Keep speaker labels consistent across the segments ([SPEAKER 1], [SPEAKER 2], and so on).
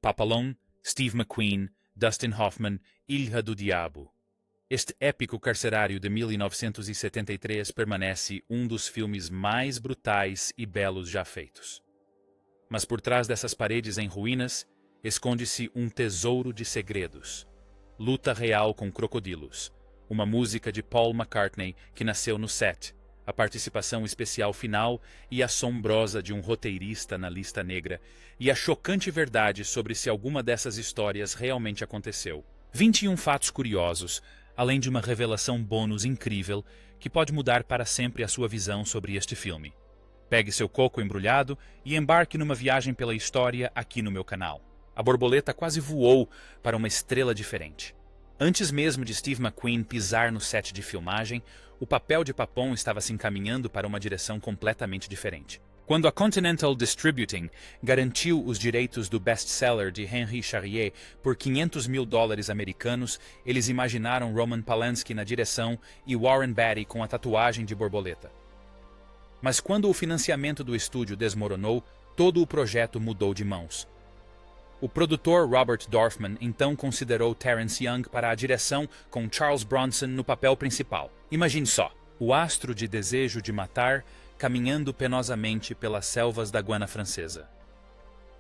[SPEAKER 1] Papillon, Steve McQueen, Dustin Hoffman, Ilha do Diabo. Este épico carcerário de 1973 permanece um dos filmes mais brutais e belos já feitos. Mas por trás dessas paredes em ruínas, esconde-se um tesouro de segredos. Luta real com crocodilos. Uma música de Paul McCartney que nasceu no set. A participação especial final e assombrosa de um roteirista na lista negra. E a chocante verdade sobre se alguma dessas histórias realmente aconteceu. 21 fatos curiosos, além de uma revelação bônus incrível que pode mudar para sempre a sua visão sobre este filme. Pegue seu coco embrulhado e embarque numa viagem pela história aqui no meu canal. A borboleta quase voou para uma estrela diferente. Antes mesmo de Steve McQueen pisar no set de filmagem, o papel de Papon estava se encaminhando para uma direção completamente diferente. Quando a Continental Distributing garantiu os direitos do best-seller de Henry Charrier por $500 mil americanos, eles imaginaram Roman Polanski na direção e Warren Beatty com a tatuagem de borboleta. Mas quando o financiamento do estúdio desmoronou, todo o projeto mudou de mãos. O produtor Robert Dorfman então considerou Terence Young para a direção com Charles Bronson no papel principal. Imagine só, o astro de Desejo de Matar caminhando penosamente pelas selvas da Guiana Francesa.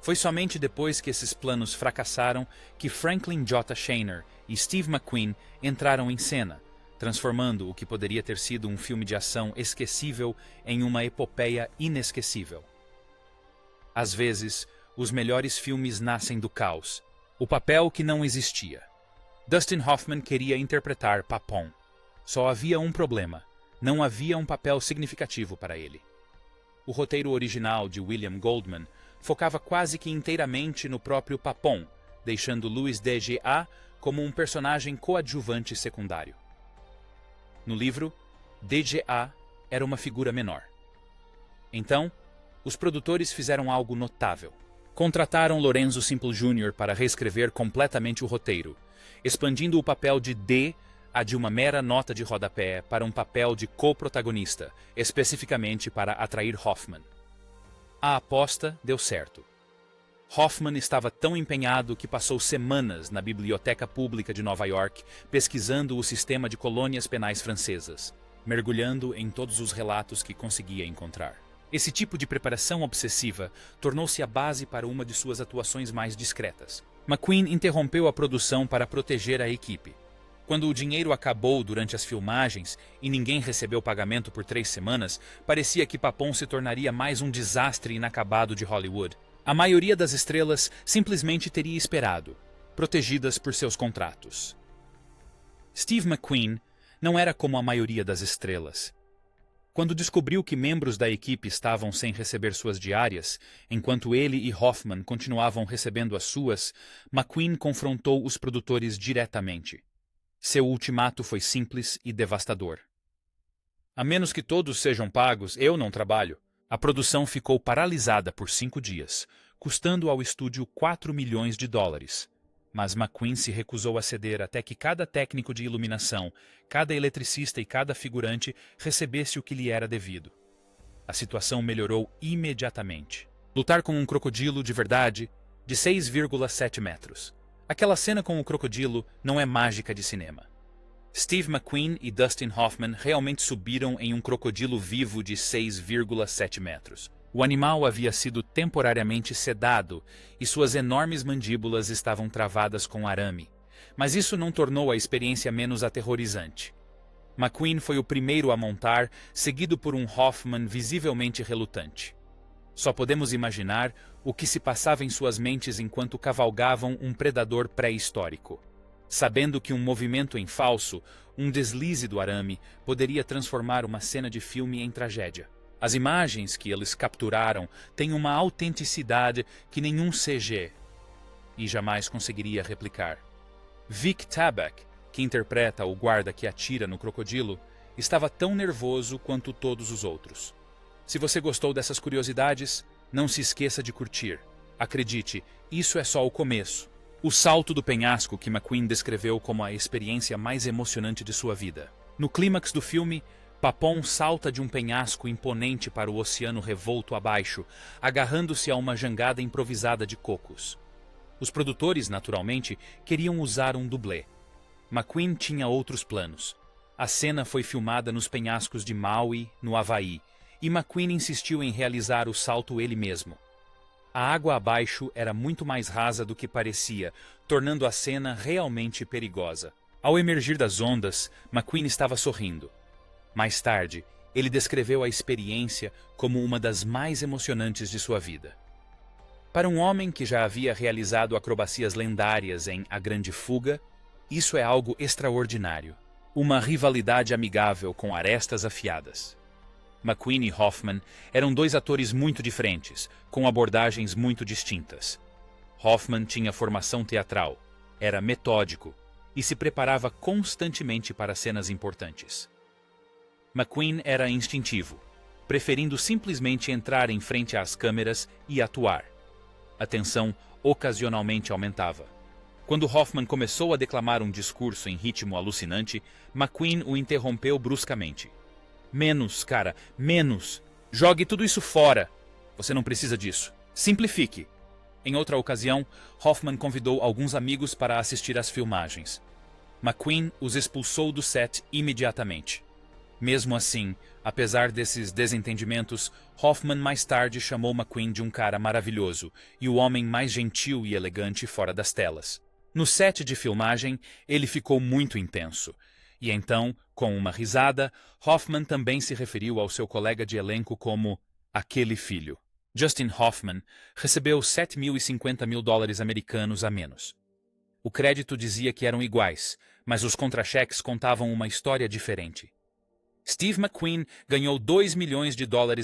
[SPEAKER 1] Foi somente depois que esses planos fracassaram que Franklin J. Shanner e Steve McQueen entraram em cena, transformando o que poderia ter sido um filme de ação esquecível em uma epopeia inesquecível. Às vezes, os melhores filmes nascem do caos, o papel que não existia. Dustin Hoffman queria interpretar Papon. Só havia um problema: não havia um papel significativo para ele. O roteiro original de William Goldman focava quase que inteiramente no próprio Papon, deixando Louis D.G.A. como um personagem coadjuvante secundário. No livro, D.G.A. era uma figura menor. Então, os produtores fizeram algo notável. Contrataram Lorenzo Simple Jr. para reescrever completamente o roteiro, expandindo o papel de D a de uma mera nota de rodapé para um papel de co-protagonista, especificamente para atrair Hoffman. A aposta deu certo. Hoffman estava tão empenhado que passou semanas na Biblioteca Pública de Nova York pesquisando o sistema de colônias penais francesas, mergulhando em todos os relatos que conseguia encontrar. Esse tipo de preparação obsessiva tornou-se a base para uma de suas atuações mais discretas. McQueen interrompeu a produção para proteger a equipe. Quando o dinheiro acabou durante as filmagens e ninguém recebeu pagamento por 3 semanas, parecia que Papon se tornaria mais um desastre inacabado de Hollywood. A maioria das estrelas simplesmente teria esperado, protegidas por seus contratos. Steve McQueen não era como a maioria das estrelas. Quando descobriu que membros da equipe estavam sem receber suas diárias, enquanto ele e Hoffman continuavam recebendo as suas, McQueen confrontou os produtores diretamente. Seu ultimato foi simples e devastador. A menos que todos sejam pagos, eu não trabalho. A produção ficou paralisada por 5 dias, custando ao estúdio $4 milhões. Mas McQueen se recusou a ceder até que cada técnico de iluminação, cada eletricista e cada figurante recebesse o que lhe era devido. A situação melhorou imediatamente. Lutar com um crocodilo de verdade, de 6,7 metros. Aquela cena com o crocodilo não é mágica de cinema. Steve McQueen e Dustin Hoffman realmente subiram em um crocodilo vivo de 6,7 metros. O animal havia sido temporariamente sedado e suas enormes mandíbulas estavam travadas com arame. Mas isso não tornou a experiência menos aterrorizante. McQueen foi o primeiro a montar, seguido por um Hoffman visivelmente relutante. Só podemos imaginar o que se passava em suas mentes enquanto cavalgavam um predador pré-histórico, sabendo que um movimento em falso, um deslize do arame, poderia transformar uma cena de filme em tragédia. As imagens que eles capturaram têm uma autenticidade que nenhum CG e jamais conseguiria replicar. Vic Tabak, que interpreta o guarda que atira no crocodilo, estava tão nervoso quanto todos os outros. Se você gostou dessas curiosidades, não se esqueça de curtir. Acredite, isso é só o começo. O salto do penhasco que McQueen descreveu como a experiência mais emocionante de sua vida. No clímax do filme, Papon salta de um penhasco imponente para o oceano revolto abaixo, agarrando-se a uma jangada improvisada de cocos. Os produtores, naturalmente, queriam usar um dublê. McQueen tinha outros planos. A cena foi filmada nos penhascos de Maui, no Havaí, e McQueen insistiu em realizar o salto ele mesmo. A água abaixo era muito mais rasa do que parecia, tornando a cena realmente perigosa. Ao emergir das ondas, McQueen estava sorrindo. Mais tarde, ele descreveu a experiência como uma das mais emocionantes de sua vida. Para um homem que já havia realizado acrobacias lendárias em A Grande Fuga, isso é algo extraordinário. Uma rivalidade amigável com arestas afiadas. McQueen e Hoffman eram dois atores muito diferentes, com abordagens muito distintas. Hoffman tinha formação teatral, era metódico e se preparava constantemente para cenas importantes. McQueen era instintivo, preferindo simplesmente entrar em frente às câmeras e atuar. A tensão ocasionalmente aumentava. Quando Hoffman começou a declamar um discurso em ritmo alucinante, McQueen o interrompeu bruscamente. Menos, cara, menos. Jogue tudo isso fora. Você não precisa disso. Simplifique. Em outra ocasião, Hoffman convidou alguns amigos para assistir às filmagens. McQueen os expulsou do set imediatamente. Mesmo assim, apesar desses desentendimentos, Hoffman mais tarde chamou McQueen de um cara maravilhoso e o homem mais gentil e elegante fora das telas. No set de filmagem, ele ficou muito intenso. E então, com uma risada, Hoffman também se referiu ao seu colega de elenco como aquele filho. Dustin Hoffman recebeu $7.050 americanos a menos. O crédito dizia que eram iguais, mas os contra-cheques contavam uma história diferente. Steve McQueen ganhou $2 milhões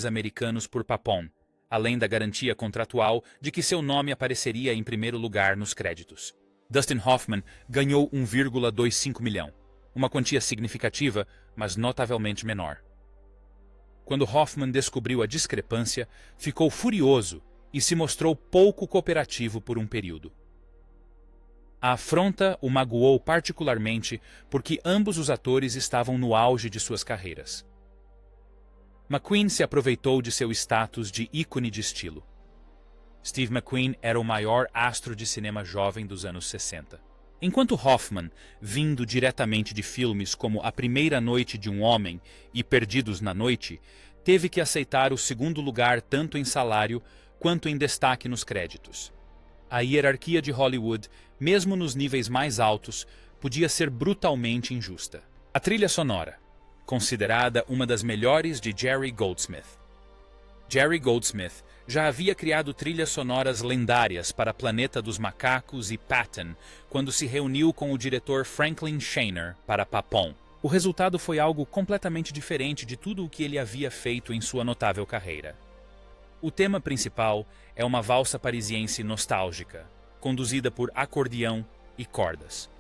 [SPEAKER 1] americanos por Papon, além da garantia contratual de que seu nome apareceria em primeiro lugar nos créditos. Dustin Hoffman ganhou 1,25 milhão. Uma quantia significativa, mas notavelmente menor. Quando Hoffman descobriu a discrepância, ficou furioso e se mostrou pouco cooperativo por um período. A afronta o magoou particularmente porque ambos os atores estavam no auge de suas carreiras. McQueen se aproveitou de seu status de ícone de estilo. Steve McQueen era o maior astro de cinema jovem dos anos 60. Enquanto Hoffman, vindo diretamente de filmes como A Primeira Noite de um Homem e Perdidos na Noite, teve que aceitar o segundo lugar tanto em salário quanto em destaque nos créditos. A hierarquia de Hollywood, mesmo nos níveis mais altos, podia ser brutalmente injusta. A trilha sonora, considerada uma das melhores de Jerry Goldsmith. Jerry Goldsmith já havia criado trilhas sonoras lendárias para Planeta dos Macacos e Patton quando se reuniu com o diretor Franklin Schaner para Papon. O resultado foi algo completamente diferente de tudo o que ele havia feito em sua notável carreira. O tema principal é uma valsa parisiense nostálgica, conduzida por acordeão e cordas.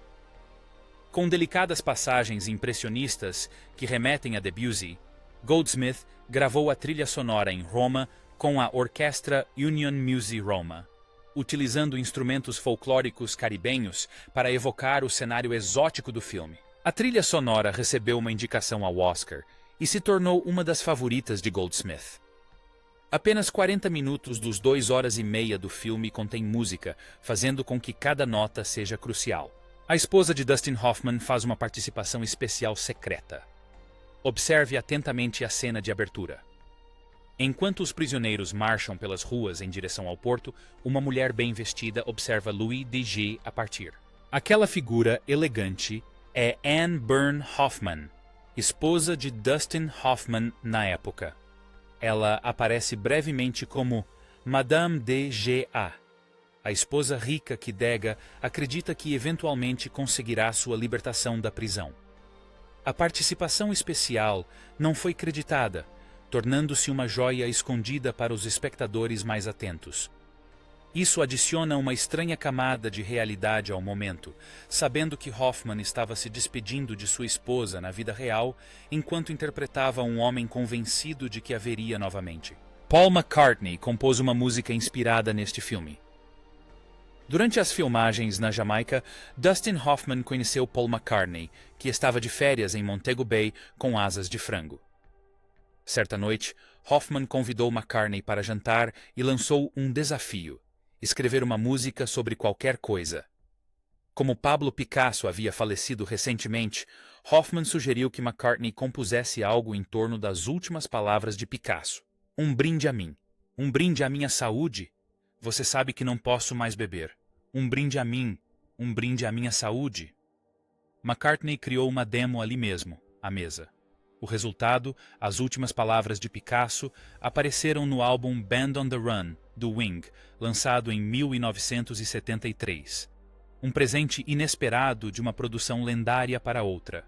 [SPEAKER 1] Com delicadas passagens impressionistas que remetem a Debussy, Goldsmith gravou a trilha sonora em Roma com a orquestra Union Music Roma, utilizando instrumentos folclóricos caribenhos para evocar o cenário exótico do filme. A trilha sonora recebeu uma indicação ao Oscar e se tornou uma das favoritas de Goldsmith. Apenas 40 minutos dos 2 horas e meia do filme contém música, fazendo com que cada nota seja crucial. A esposa de Dustin Hoffman faz uma participação especial secreta. Observe atentamente a cena de abertura. Enquanto os prisioneiros marcham pelas ruas em direção ao porto, uma mulher bem vestida observa Louis D.G. a partir. Aquela figura elegante é Anne Byrne Hoffman, esposa de Dustin Hoffman na época. Ela aparece brevemente como Madame D.G.A. A esposa rica que Degas acredita que eventualmente conseguirá sua libertação da prisão. A participação especial não foi creditada, tornando-se uma joia escondida para os espectadores mais atentos. Isso adiciona uma estranha camada de realidade ao momento, sabendo que Hoffman estava se despedindo de sua esposa na vida real, enquanto interpretava um homem convencido de que haveria novamente. Paul McCartney compôs uma música inspirada neste filme. Durante as filmagens na Jamaica, Dustin Hoffman conheceu Paul McCartney, que estava de férias em Montego Bay com asas de frango. Certa noite, Hoffman convidou McCartney para jantar e lançou um desafio. escrever uma música sobre qualquer coisa. Como Pablo Picasso havia falecido recentemente, Hoffman sugeriu que McCartney compusesse algo em torno das últimas palavras de Picasso. Um brinde a mim. Um brinde à minha saúde. Você sabe que não posso mais beber. Um brinde a mim. Um brinde à minha saúde. McCartney criou uma demo ali mesmo, à mesa. O resultado, as últimas palavras de Picasso, apareceram no álbum Band on the Run, do Wing, lançado em 1973. Um presente inesperado de uma produção lendária para outra.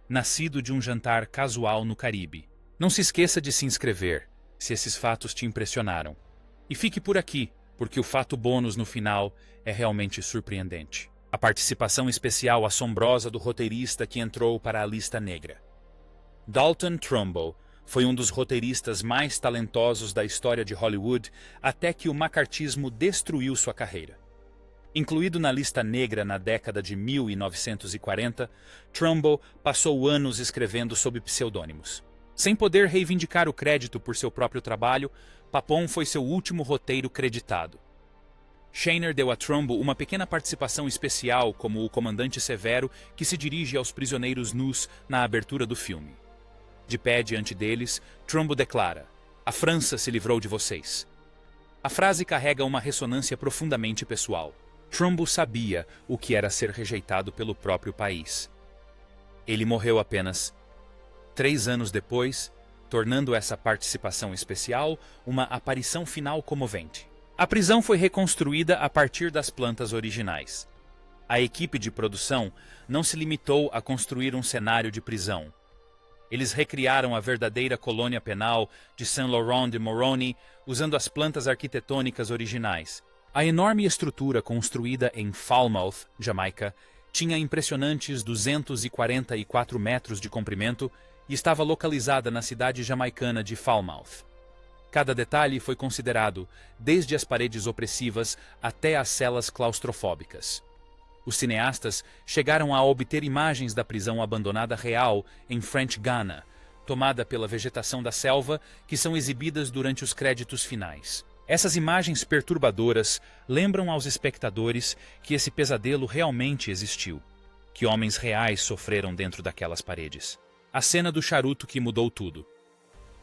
[SPEAKER 1] Nascido de um jantar casual no Caribe. Não se esqueça de se inscrever, se esses fatos te impressionaram. E fique por aqui, porque o fato bônus no final é realmente surpreendente. A participação especial assombrosa do roteirista que entrou para a lista negra. Dalton Trumbo foi um dos roteiristas mais talentosos da história de Hollywood até que o macartismo destruiu sua carreira. Incluído na lista negra na década de 1940, Trumbo passou anos escrevendo sob pseudônimos. Sem poder reivindicar o crédito por seu próprio trabalho, Papon foi seu último roteiro creditado. Shaner deu a Trumbo uma pequena participação especial como o comandante severo que se dirige aos prisioneiros nus na abertura do filme. De pé diante deles, Trumbo declara: "A França se livrou de vocês." A frase carrega uma ressonância profundamente pessoal. Trumbo sabia o que era ser rejeitado pelo próprio país. Ele morreu apenas 3 anos depois, tornando essa participação especial uma aparição final comovente. A prisão foi reconstruída a partir das plantas originais. A equipe de produção não se limitou a construir um cenário de prisão. Eles recriaram a verdadeira colônia penal de Saint-Laurent-de-Moroni usando as plantas arquitetônicas originais. A enorme estrutura construída em Falmouth, Jamaica, tinha impressionantes 244 metros de comprimento e estava localizada na cidade jamaicana de Falmouth. Cada detalhe foi considerado, desde as paredes opressivas até as celas claustrofóbicas. Os cineastas chegaram a obter imagens da prisão abandonada real em French Guiana, tomada pela vegetação da selva, que são exibidas durante os créditos finais. Essas imagens perturbadoras lembram aos espectadores que esse pesadelo realmente existiu, que homens reais sofreram dentro daquelas paredes. A cena do charuto que mudou tudo.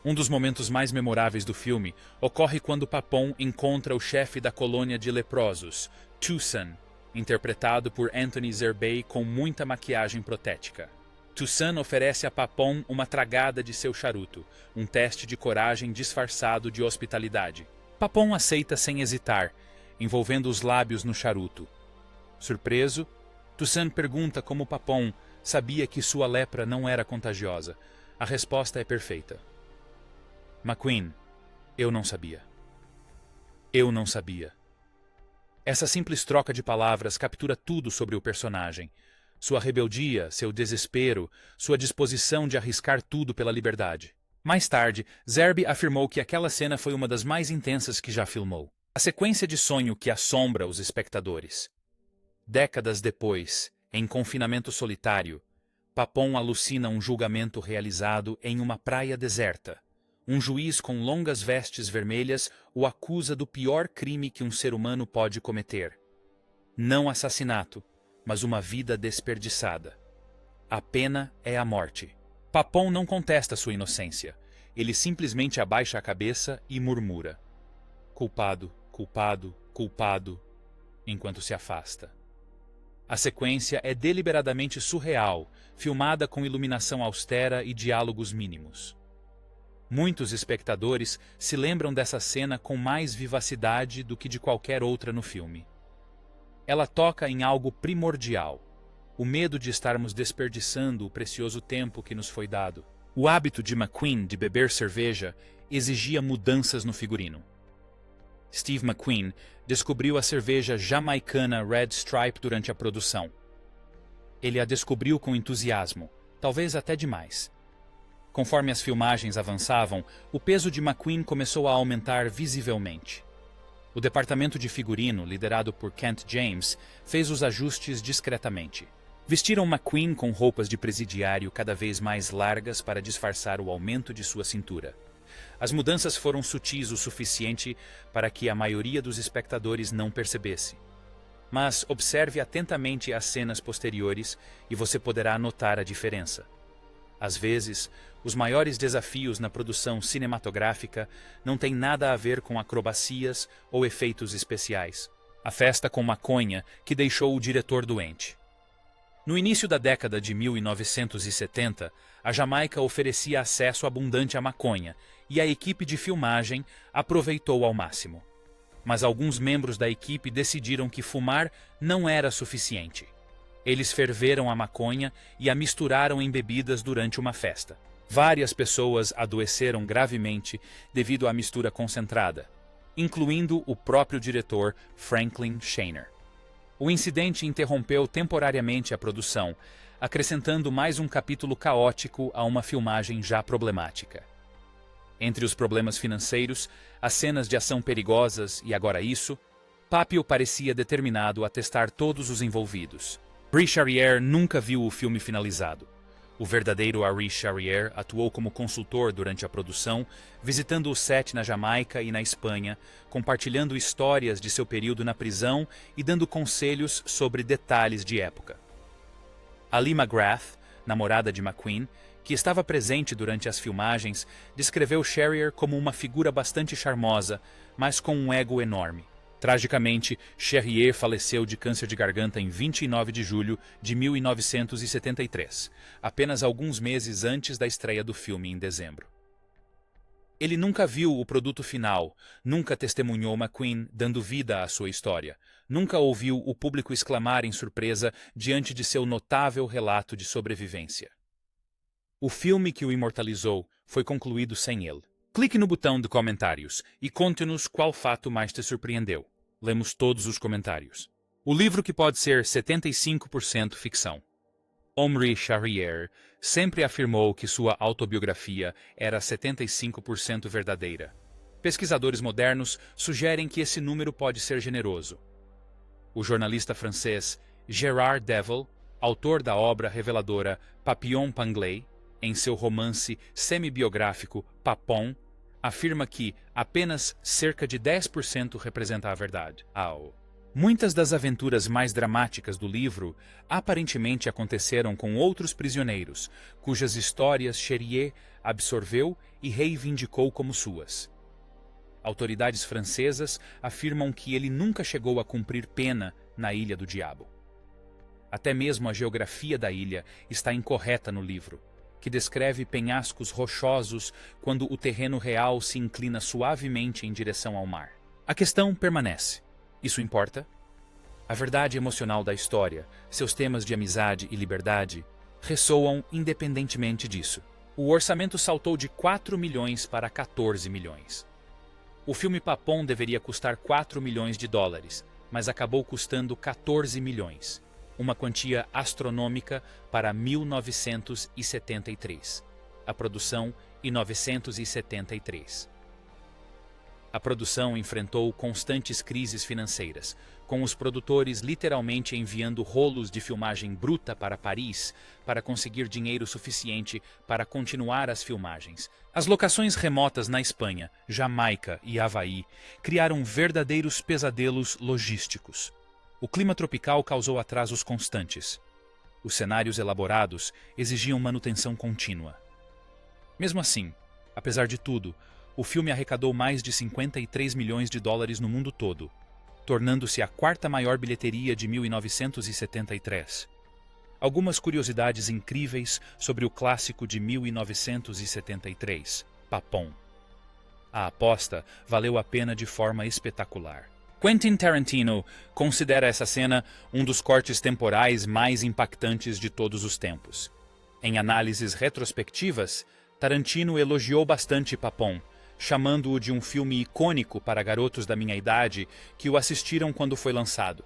[SPEAKER 1] Um dos momentos mais memoráveis do filme ocorre quando Papon encontra o chefe da colônia de leprosos, Toussaint, interpretado por Anthony Zerbey com muita maquiagem protética. Toussaint oferece a Papon uma tragada de seu charuto, um teste de coragem disfarçado de hospitalidade. Papon aceita sem hesitar, envolvendo os lábios no charuto. Surpreso, Toussaint pergunta como Papon sabia que sua lepra não era contagiosa. A resposta é perfeita. McQueen, eu não sabia. Eu não sabia. Essa simples troca de palavras captura tudo sobre o personagem. Sua rebeldia, seu desespero, sua disposição de arriscar tudo pela liberdade. Mais tarde, Zerbey afirmou que aquela cena foi uma das mais intensas que já filmou. A sequência de sonho que assombra os espectadores. Décadas depois, em confinamento solitário, Papon alucina um julgamento realizado em uma praia deserta. Um juiz com longas vestes vermelhas o acusa do pior crime que um ser humano pode cometer. Não assassinato, mas uma vida desperdiçada. A pena é a morte. Papon não contesta sua inocência. Ele simplesmente abaixa a cabeça e murmura: "Culpado, culpado, culpado", enquanto se afasta. A sequência é deliberadamente surreal, filmada com iluminação austera e diálogos mínimos. Muitos espectadores se lembram dessa cena com mais vivacidade do que de qualquer outra no filme. Ela toca em algo primordial: o medo de estarmos desperdiçando o precioso tempo que nos foi dado. O hábito de McQueen de beber cerveja exigia mudanças no figurino. Steve McQueen descobriu a cerveja jamaicana Red Stripe durante a produção. Ele a descobriu com entusiasmo, talvez até demais. Conforme as filmagens avançavam, o peso de McQueen começou a aumentar visivelmente. O departamento de figurino, liderado por Kent James, fez os ajustes discretamente. Vestiram McQueen com roupas de presidiário cada vez mais largas para disfarçar o aumento de sua cintura. As mudanças foram sutis o suficiente para que a maioria dos espectadores não percebesse. Mas observe atentamente as cenas posteriores e você poderá notar a diferença. Às vezes, os maiores desafios na produção cinematográfica não têm nada a ver com acrobacias ou efeitos especiais. A festa com maconha que deixou o diretor doente. No início da década de 1970, a Jamaica oferecia acesso abundante à maconha e a equipe de filmagem aproveitou ao máximo. Mas alguns membros da equipe decidiram que fumar não era suficiente. Eles ferveram a maconha e a misturaram em bebidas durante uma festa. Várias pessoas adoeceram gravemente devido à mistura concentrada, incluindo o próprio diretor Franklin Shanner. O incidente interrompeu temporariamente a produção, acrescentando mais um capítulo caótico a uma filmagem já problemática. Entre os problemas financeiros, as cenas de ação perigosas e agora isso, Papio parecia determinado a testar todos os envolvidos. Ari Charrier nunca viu o filme finalizado. O verdadeiro Ari Charrier atuou como consultor durante a produção, visitando o set na Jamaica e na Espanha, compartilhando histórias de seu período na prisão e dando conselhos sobre detalhes de época. Ali McGrath, namorada de McQueen, que estava presente durante as filmagens, descreveu Charrier como uma figura bastante charmosa, mas com um ego enorme. Tragicamente, Charrier faleceu de câncer de garganta em 29 de julho de 1973, apenas alguns meses antes da estreia do filme em dezembro. Ele nunca viu o produto final, nunca testemunhou McQueen dando vida à sua história, nunca ouviu o público exclamar em surpresa diante de seu notável relato de sobrevivência. O filme que o imortalizou foi concluído sem ele. Clique no botão de comentários e conte-nos qual fato mais te surpreendeu. Lemos todos os comentários. O livro que pode ser 75% ficção. Omri Charrier sempre afirmou que sua autobiografia era 75% verdadeira. Pesquisadores modernos sugerem que esse número pode ser generoso. O jornalista francês Gérard Devil, autor da obra reveladora Papillon Panglais, em seu romance semi-biográfico Papon, afirma que apenas cerca de 10% representa a verdade. Muitas das aventuras mais dramáticas do livro aparentemente aconteceram com outros prisioneiros, cujas histórias Charrier absorveu e reivindicou como suas. Autoridades francesas afirmam que ele nunca chegou a cumprir pena na Ilha do Diabo. Até mesmo a geografia da ilha está incorreta no livro, que descreve penhascos rochosos quando o terreno real se inclina suavemente em direção ao mar. A questão permanece. Isso importa? A verdade emocional da história, seus temas de amizade e liberdade, ressoam independentemente disso. O orçamento saltou de 4 milhões para 14 milhões. O filme Papon deveria custar 4 milhões de dólares, mas acabou custando 14 milhões. Uma quantia astronômica para 1973. A produção em 1973. A produção enfrentou constantes crises financeiras, com os produtores literalmente enviando rolos de filmagem bruta para Paris para conseguir dinheiro suficiente para continuar as filmagens. As locações remotas na Espanha, Jamaica e Havaí criaram verdadeiros pesadelos logísticos. O clima tropical causou atrasos constantes. Os cenários elaborados exigiam manutenção contínua. Mesmo assim, apesar de tudo, o filme arrecadou mais de 53 milhões de dólares no mundo todo, tornando-se a quarta maior bilheteria de 1973. Algumas curiosidades incríveis sobre o clássico de 1973, Papon. A aposta valeu a pena de forma espetacular. Quentin Tarantino considera essa cena um dos cortes temporais mais impactantes de todos os tempos. Em análises retrospectivas, Tarantino elogiou bastante Papon, chamando-o de um filme icônico para garotos da minha idade que o assistiram quando foi lançado.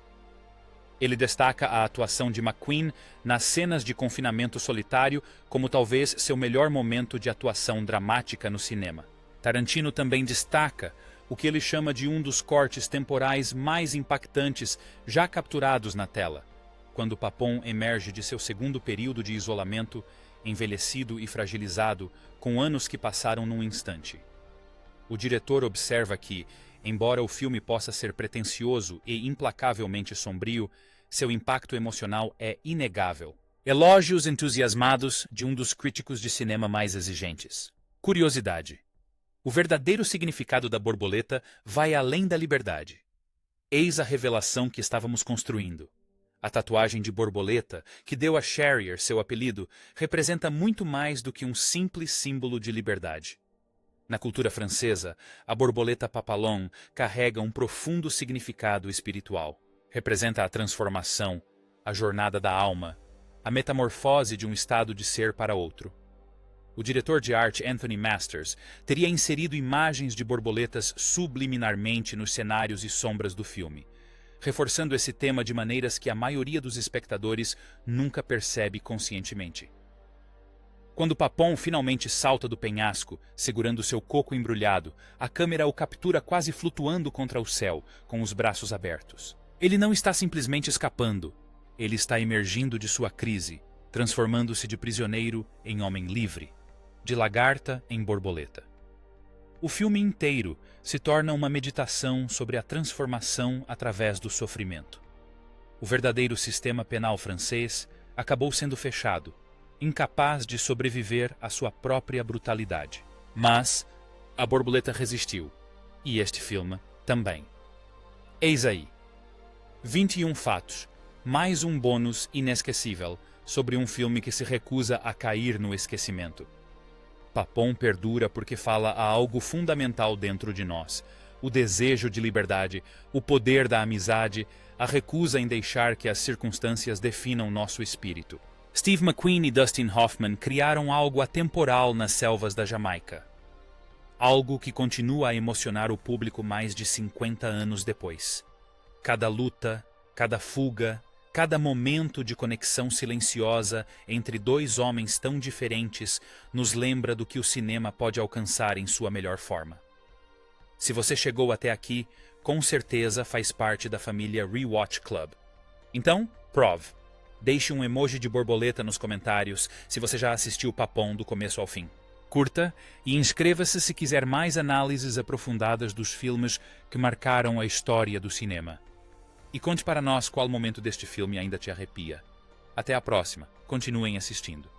[SPEAKER 1] Ele destaca a atuação de McQueen nas cenas de confinamento solitário como talvez seu melhor momento de atuação dramática no cinema. Tarantino também destaca o que ele chama de um dos cortes temporais mais impactantes já capturados na tela, quando Papon emerge de seu segundo período de isolamento, envelhecido e fragilizado, com anos que passaram num instante. O diretor observa que, embora o filme possa ser pretensioso e implacavelmente sombrio, seu impacto emocional é inegável. Elogios entusiasmados de um dos críticos de cinema mais exigentes. Curiosidade. O verdadeiro significado da borboleta vai além da liberdade. Eis a revelação que estávamos construindo. A tatuagem de borboleta, que deu a Sherrier seu apelido, representa muito mais do que um simples símbolo de liberdade. Na cultura francesa, a borboleta papillon carrega um profundo significado espiritual. Representa a transformação, a jornada da alma, a metamorfose de um estado de ser para outro. O diretor de arte Anthony Masters teria inserido imagens de borboletas subliminarmente nos cenários e sombras do filme, reforçando esse tema de maneiras que a maioria dos espectadores nunca percebe conscientemente. Quando Papon finalmente salta do penhasco, segurando seu coco embrulhado, a câmera o captura quase flutuando contra o céu, com os braços abertos. Ele não está simplesmente escapando, ele está emergindo de sua crise, transformando-se de prisioneiro em homem livre, de lagarta em borboleta. O filme inteiro se torna uma meditação sobre a transformação através do sofrimento. O verdadeiro sistema penal francês acabou sendo fechado, incapaz de sobreviver à sua própria brutalidade. Mas a borboleta resistiu, e este filme também. Eis aí. 21 fatos, mais um bônus inesquecível sobre um filme que se recusa a cair no esquecimento. Papon perdura porque fala a algo fundamental dentro de nós: o desejo de liberdade, o poder da amizade, a recusa em deixar que as circunstâncias definam nosso espírito. Steve McQueen e Dustin Hoffman criaram algo atemporal nas selvas da Jamaica. Algo que continua a emocionar o público mais de 50 anos depois. Cada luta, cada fuga, cada momento de conexão silenciosa entre dois homens tão diferentes nos lembra do que o cinema pode alcançar em sua melhor forma. Se você chegou até aqui, com certeza faz parte da família Rewatch Club. Então, prove. Deixe um emoji de borboleta nos comentários se você já assistiu Papon do começo ao fim. Curta e inscreva-se se quiser mais análises aprofundadas dos filmes que marcaram a história do cinema. E conte para nós qual momento deste filme ainda te arrepia. Até a próxima. Continuem assistindo.